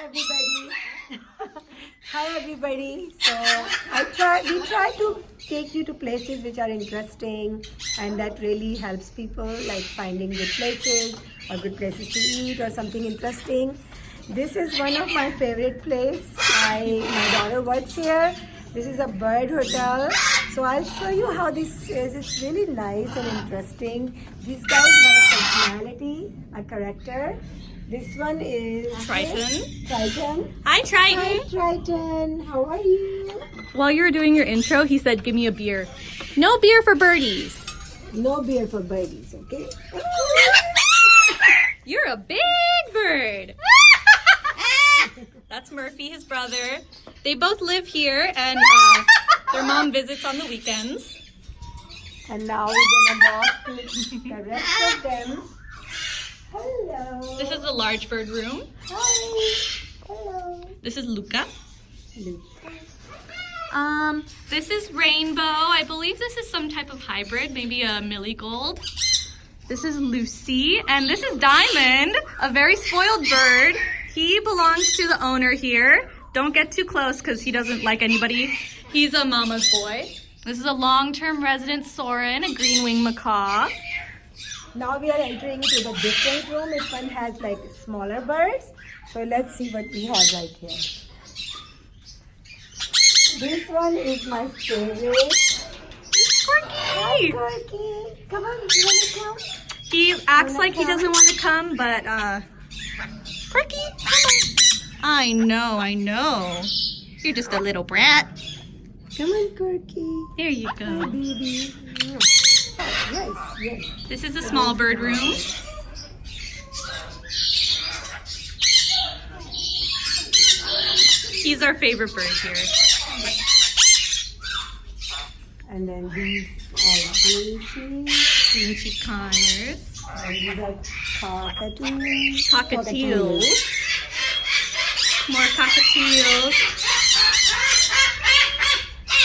everybody. Hi everybody. So we try to take you to places which are interesting and that really helps people, like finding good places or good places to eat or something interesting. This is one of my favorite place. My daughter works here. This is a bird hotel. So I'll show you how this is. It's really nice and interesting. These guys have a personality, a character. This one is Triton. Triton. Hi, Triton. Hi, Triton. How are you? While you were doing your intro, he said, "Give me a beer." No beer for birdies. No beer for birdies, okay? You're a big bird. That's Murphy, his brother. They both live here, and their mom visits on the weekends. And now we're gonna walk to the rest of them. Hello. This is the large bird room. Hi. Hello. This is Luca. Luca. This is Rainbow. I believe this is some type of hybrid, maybe a Millie Gold. This is Lucy, and this is Diamond, a very spoiled bird. He belongs to the owner here. Don't get too close because he doesn't like anybody. He's a mama's boy. This is a long-term resident Soren, a green wing macaw. Now we are entering into the different room. This one has like smaller birds. So let's see what we have right here. This one is my favorite. Hi, Corky! Corky. Come on, you wanna come? He acts like he doesn't want to come, but Corky, come on. I know. You're just a little brat. Come on, Corky. There you Hi, go. baby. Yes. This is the small bird room. He's our favorite bird here. And then these are Green cheek Connors. and these are cockatoos. Cockatiels. More cockatiels.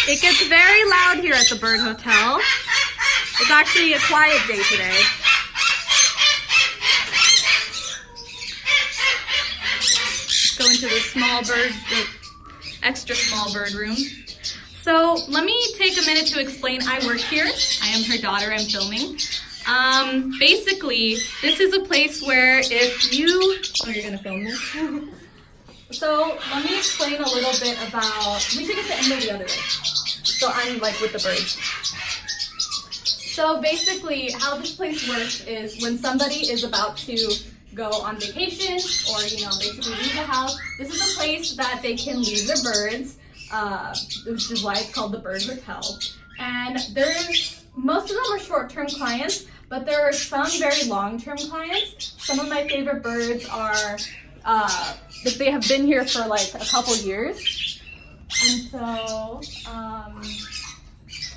It gets very loud here at the Bird Hotel. It's actually a quiet day today. Let's go into the extra small bird room. So let me take a minute to explain. I work here. I am her daughter. I'm filming. Basically, this is a place where if you... Oh, you're going to film this? So let me explain a little bit about... We should get the angle the other way. So I'm like with the birds. So basically, how this place works is when somebody is about to go on vacation or, basically leave the house, this is a place that they can leave their birds, which is why it's called the Bird Hotel. And most of them are short-term clients, but there are some very long-term clients. Some of my favorite birds are, they have been here for like a couple years. And so,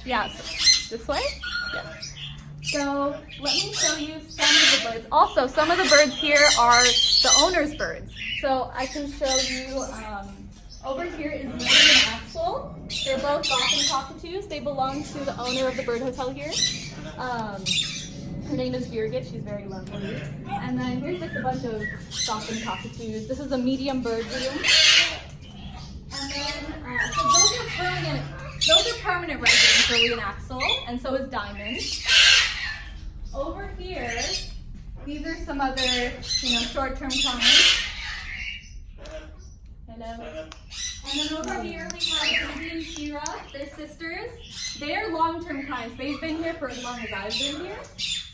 yeah, so this way? Yes. So let me show you some of the birds. Also, some of the birds here are the owner's birds. So I can show you, over here is Lily and Axel. They're both Gothic cockatoos. They belong to the owner of the Bird Hotel here. Her name is Birgit. She's very lovely. And then here's just a bunch of Gothic cockatoos. This is a medium bird room. And then, so those are permanent residents, Lily and Axel, and so is Diamond. Over here, these are some other, short-term clients. Hello. And then over here we have Izzy and Shira, they're sisters. They're long-term clients. They've been here for as long as I've been here.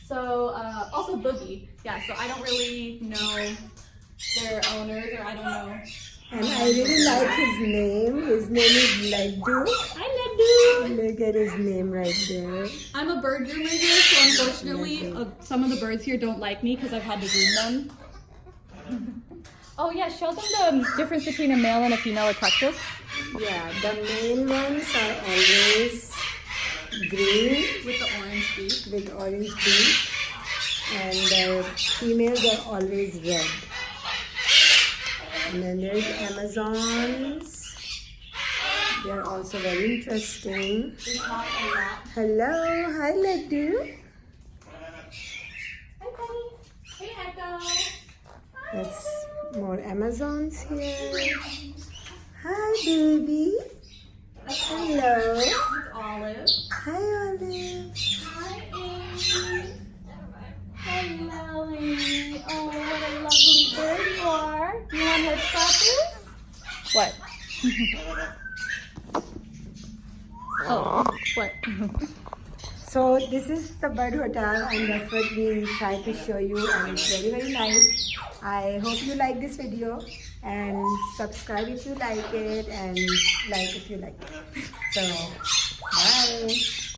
So, also Boogie. Yeah, so I don't really know their owners, or I don't know. And I really like his name. His name is Laddu. Hi, Laddu. Look at his name right there. I'm a bird groomer here, so unfortunately, some of the birds here don't like me because I've had to groom them. Oh yeah, show them the difference between a male and a female eclectus. Yeah, the main ones are always green With the orange beak. with orange beak, and the females are always red. And then there's Amazons. They're also very interesting. They talk a lot. Hello, hi Laddu. Hi, buddy. Hey, Echo. That's More Amazons here. Hi, baby. Hello. It's Olive. Hi, Olive. Hi, Amy. Hello, Amy. Oh, what a lovely bird you are. You want her strawberries? What? Oh, what? So this is the bird hotel, and that's what we try to show you, and it's very, very nice. I hope you like this video, and subscribe if you like it, and like if you like it. So bye.